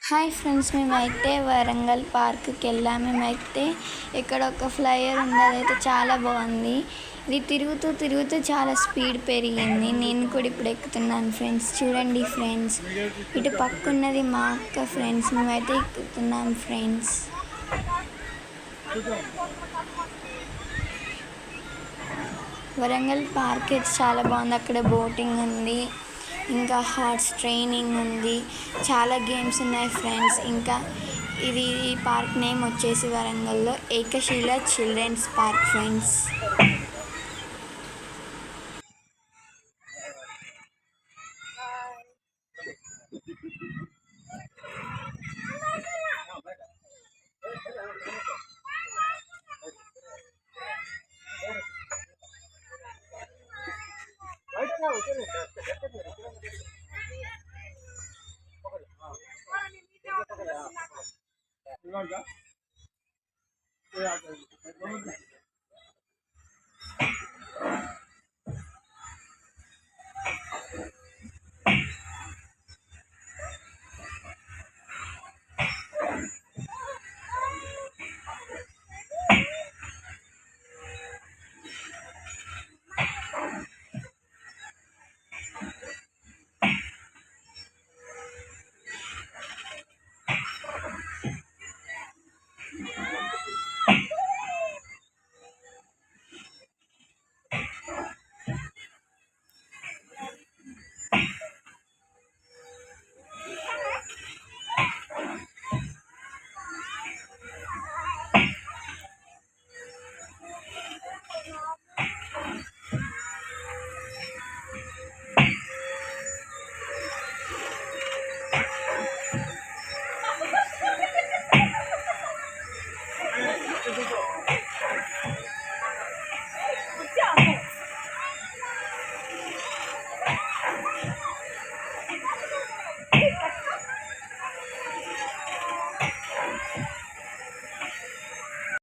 Hi friends, మేమైతే వరంగల్ పార్క్కి వెళ్ళాము. మేమైతే ఇక్కడ ఒక ఫ్లైయర్ ఉంది, అదైతే చాలా బాగుంది. ఇది తిరుగుతూ తిరుగుతూ చాలా స్పీడ్ పెరిగింది. నేను కూడా ఇప్పుడు ఎక్కుతున్నాను ఫ్రెండ్స్. చూడండి ఫ్రెండ్స్, ఇటు పక్కన్నది మా అక్క ఫ్రెండ్స్. మేమైతే ఎక్కుతున్నాం ఫ్రెండ్స్. వరంగల్ పార్క్ అయితే చాలా బాగుంది. అక్కడ బోటింగ్ ఉంది, ఇంకా హార్స్ ట్రైనింగ్ ఉంది, చాలా గేమ్స్ ఉన్నాయి ఫ్రెండ్స్. ఇంకా ఈ పార్క్ నేమ్ వచ్చేసి వరంగల్లో ఏకశిల చిల్డ్రన్స్ పార్క్ ఫ్రెండ్స్.